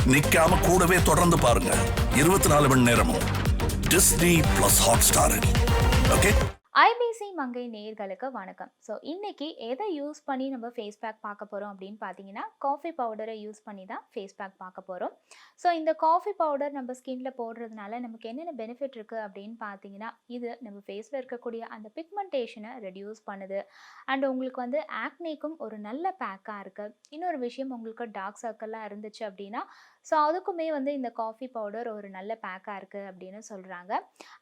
நிக்காம கூடவே தொடர்ந்து பாருங்க 24 மணி நேரமும் டிஸ்னி பிளஸ் ஹாட்ஸ்டாரில். ஓகே. ஐபிசி மங்கை நேயர்களுக்கு வணக்கம். ஸோ இன்னைக்கு எதை யூஸ் பண்ணி நம்ம ஃபேஸ் பேக் பார்க்க போகிறோம் அப்படின்னு பார்த்தீங்கன்னா, காஃபி பவுடரை யூஸ் பண்ணி தான் ஃபேஸ் பேக் பார்க்க போகிறோம். ஸோ இந்த காஃபி பவுடர் நம்ம ஸ்கின்ல போடுறதுனால நமக்கு என்னென்ன பெனிஃபிட் இருக்குது அப்படின்னு பார்த்தீங்கன்னா, இது நம்ம ஃபேஸில் இருக்கக்கூடிய அந்த பிக்மெண்டேஷனை ரெடியூஸ் பண்ணுது. அண்ட் உங்களுக்கு வந்து ஆக்னேக்கும் ஒரு நல்ல பேக்காக இருக்குது. இன்னொரு விஷயம், உங்களுக்கு டார்க் சர்க்கிள்லாம் இருந்துச்சு அப்படின்னா ஸோ அதுக்குமே வந்து இந்த காஃபி பவுடர் ஒரு நல்ல பேக்காக இருக்குது அப்படின்னு சொல்கிறாங்க.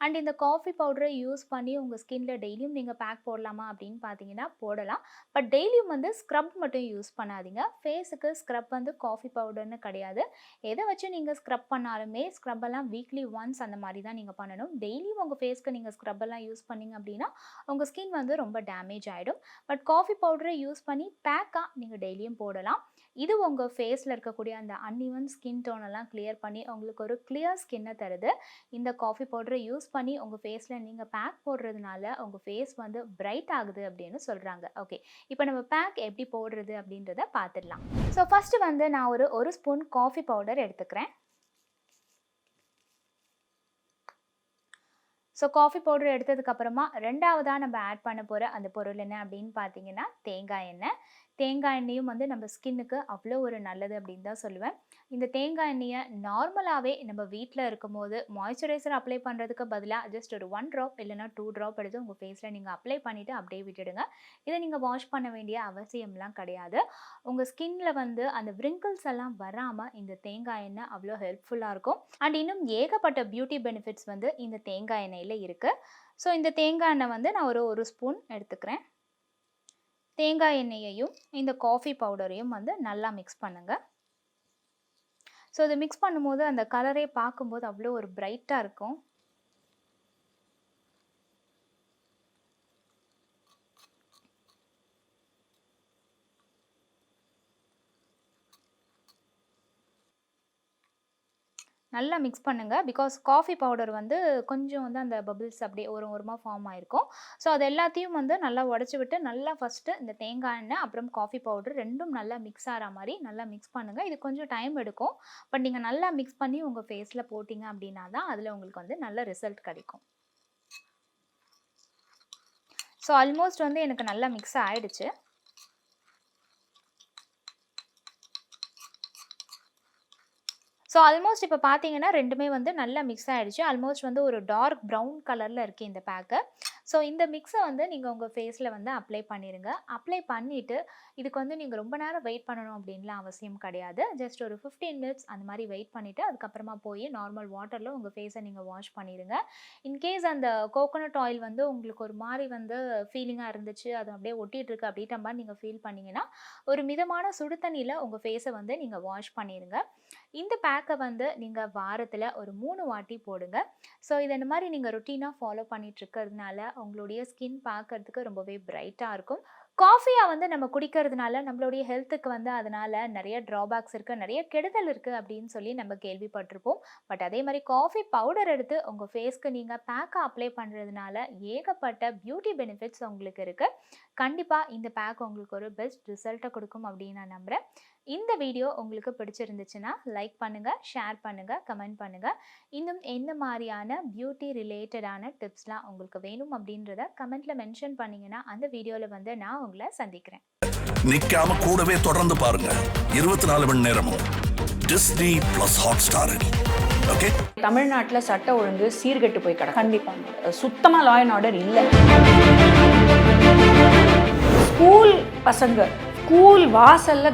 அண்ட் இந்த காஃபி பவுடரை யூஸ் பண்ணி உங்கள் ஸ்கின்ல டெய்லியும் நீங்கள் பேக் போடலாமா அப்படின்னு பார்த்தீங்கன்னா போடலாம். பட் டெய்லியும் வந்து ஸ்க்ரப் மட்டும் யூஸ் பண்ணாதீங்க. ஃபேஸுக்கு ஸ்க்ரப் வந்து காஃபி பவுடர்னு கிடையாது. எதை வச்சு நீங்கள் ஸ்க்ரப் பண்ணாலுமே ஸ்க்ரப்பெல்லாம் வீக்லி ஒன்ஸ் அந்த மாதிரி தான் நீங்கள் பண்ணணும். டெய்லியும் உங்கள் ஃபேஸ்க்கு நீங்கள் ஸ்க்ரப்பெல்லாம் யூஸ் பண்ணிங்க அப்படின்னா உங்கள் ஸ்கின் வந்து ரொம்ப டேமேஜ் ஆகிடும். பட் காஃபி பவுடரை யூஸ் பண்ணி பேக்காக நீங்கள் டெய்லியும் போடலாம். இது உங்கள் ஃபேஸில் இருக்கக்கூடிய அந்த அன்இவன் ஸ்கின் டோனெல்லாம் கிளியர் பண்ணி உங்களுக்கு ஒரு கிளியர் ஸ்கின்னை தருது. இந்த காஃபி பவுடரை யூஸ் பண்ணி உங்கள் ஃபேஸில் நீங்கள் பேக் போடுறதுனால உங்கள் ஃபேஸ் வந்து பிரைட் ஆகுது அப்படின்னு சொல்கிறாங்க. ஓகே, இப்போ நம்ம பேக் எப்படி போடுறது அப்படின்றத பார்த்துடலாம். ஸோ ஃபஸ்ட்டு வந்து நான் ஒரு ஸ்பூன் காஃபி பவுடர் எடுத்துக்கிறேன். ஸோ காஃபி பவுடர் எடுத்ததுக்கப்புறமா ரெண்டாவதாக நம்ம ஆட் பண்ண போகிற அந்த பொருள் என்ன அப்படின்னு பார்த்தீங்கன்னா தேங்காய் எண்ணெய். தேங்காய் எண்ணெயும் வந்து நம்ம ஸ்கின்னுக்கு அவ்வளோ ஒரு நல்லது அப்படின்னு தான் சொல்லுவேன். இந்த தேங்காய் எண்ணெயை நார்மலாகவே நம்ம வீட்டில் இருக்கும் போது மாய்ஸ்சரைசர் அப்ளை பண்ணுறதுக்கு பதிலாக ஜஸ்ட் ஒரு 1 ட்ராப் இல்லைனா 2 ட்ராப் எடுத்து உங்கள் ஃபேஸில் நீங்கள் அப்ளை பண்ணிவிட்டு அப்படியே விட்டுடுங்க. இதை நீங்கள் வாஷ் பண்ண வேண்டிய அவசியம்லாம் கிடையாது. உங்கள் ஸ்கின்னில் வந்து அந்த விரிங்கிள்ஸ் எல்லாம் வராமல் இந்த தேங்காய் எண்ணெய் அவ்வளோ ஹெல்ப்ஃபுல்லாக இருக்கும். அண்ட் இன்னும் ஏகப்பட்ட பியூட்டி பெனிஃபிட்ஸ் வந்து இந்த தேங்காய் எண்ணெயில் இருக்குது. ஸோ இந்த தேங்காய் எண்ணெய் வந்து நான் ஒரு ஸ்பூன் எடுத்துக்கிறேன். தேங்காய் எண்ணெயையும் இந்த காஃபி பவுடரையும் வந்து நல்லா மிக்ஸ் பண்ணுங்கள். ஸோ இதை மிக்ஸ் பண்ணும்போது அந்த கலரே பார்க்கும்போது அவ்வளோ ஒரு பிரைட்டாக இருக்கும். நல்லா மிக்ஸ் பண்ணுங்கள். பிகாஸ் காஃபி பவுடர் வந்து கொஞ்சம் வந்து அந்த பபிள்ஸ் அப்படியே ஓரமாக ஃபார்ம் ஆகிருக்கும். ஸோ அது எல்லாத்தையும் வந்து நல்லா உடச்சி விட்டு நல்லா ஃபஸ்ட்டு இந்த தேங்காய் எண்ணெய் அப்புறம் காஃபி பவுடர் ரெண்டும் நல்லா மிக்ஸ் ஆகிற மாதிரி நல்லா மிக்ஸ் பண்ணுங்கள். இது கொஞ்சம் டைம் எடுக்கும். பட் நீங்கள் நல்லா மிக்ஸ் பண்ணி உங்கள் ஃபேஸில் போட்டிங்க அப்படின்னா தான் அதில் உங்களுக்கு வந்து நல்ல ரிசல்ட் கிடைக்கும். ஸோ ஆல்மோஸ்ட் வந்து எனக்கு நல்லா மிக்ஸ் ஆகிடுச்சு. ஸோ ஆல்மோஸ்ட் இப்போ பார்த்தீங்கன்னா ரெண்டுமே வந்து நல்லா மிக்ஸ் ஆகிடுச்சு. ஆல்மோஸ்ட் வந்து ஒரு டார்க் ப்ரௌன் கலரில் இருக்குது இந்த பேக்கு. ஸோ இந்த மிக்ஸை வந்து நீங்கள் உங்கள் ஃபேஸில் வந்து அப்ளை பண்ணிடுங்க. அப்ளை பண்ணிவிட்டு இதுக்கு வந்து நீங்கள் ரொம்ப நேரம் வெயிட் பண்ணணும் அப்படின்லாம் அவசியம் கிடையாது. ஜஸ்ட் ஒரு 15 மினிட்ஸ் அந்த மாதிரி வெயிட் பண்ணிவிட்டு அதுக்கப்புறமா போய் நார்மல் வாட்டரில் உங்கள் ஃபேஸை நீங்கள் வாஷ் பண்ணிடுங்க. இன்கேஸ் அந்த கோகோனட் ஆயில் வந்து உங்களுக்கு ஒரு மாதிரி வந்து ஃபீலிங்காக இருந்துச்சு, அது அப்படியே ஒட்டிகிட்டு இருக்கு அப்படின்ற மாதிரி நீங்கள் ஃபீல் பண்ணிங்கன்னா ஒரு மிதமான சுடு தண்ணியில் உங்கள் ஃபேஸை வந்து நீங்கள் வாஷ் பண்ணிடுங்க. இந்த பேக்கை வந்து நீங்கள் வாரத்தில் ஒரு 3 வாட்டி போடுங்க. ஸோ இதை இந்த மாதிரி நீங்கள் ரொட்டீனாக ஃபாலோ பண்ணிட்டு இருக்கிறதுனால உங்களுடைய ஸ்கின் பார்க்கறதுக்கு ரொம்பவே பிரைட்டாக இருக்கும். காஃபியாக வந்து நம்ம குடிக்கிறதுனால நம்மளுடைய ஹெல்த்துக்கு வந்து அதனால் நிறைய ட்ராபேக்ஸ் இருக்குது, நிறைய கெடுதல் இருக்குது அப்படின்னு சொல்லி நம்ம கேள்விப்பட்டிருப்போம். பட் அதே மாதிரி காஃபி பவுடர் எடுத்து உங்கள் ஃபேஸ்க்கு நீங்கள் பேக்காக அப்ளை பண்ணுறதுனால ஏகப்பட்ட பியூட்டி பெனிஃபிட்ஸ் உங்களுக்கு இருக்குது. கண்டிப்பாக இந்த பேக் உங்களுக்கு ஒரு பெஸ்ட் ரிசல்ட்டை கொடுக்கும் அப்படின்னு நான் நம்புகிறேன். இந்த வீடியோ உங்களுக்கு பிடிச்சிருந்துச்சுன்னா லைக் பண்ணுங்கள், ஷேர் பண்ணுங்கள், கமெண்ட் பண்ணுங்கள். இன்னும் எந்த மாதிரியான பியூட்டி ரிலேட்டடான டிப்ஸ்லாம் உங்களுக்கு வேணும் அப்படின்றத கமெண்ட்டில் மென்ஷன் பண்ணிங்கன்னா அந்த வீடியோவில் வந்து நான் உங்களை சந்திக்கிறேன். நிக்காம கூடவே தொடர்ந்து பாருங்க 24 மணி நேரமும் டிஸ்னி பிளஸ் ஹாட்ஸ்டாரில். ஓகே. தமிழ்நாட்டில் சட்ட ஒழுங்கு சீர்கெட்டு போய் கிடக்கு. கண்டிப்பாக சுத்தமாக லா அண்ட் ஆர்டர் இல்லை. ஸ்கூல் பசங்க ஸ்கூல் வாசல்ல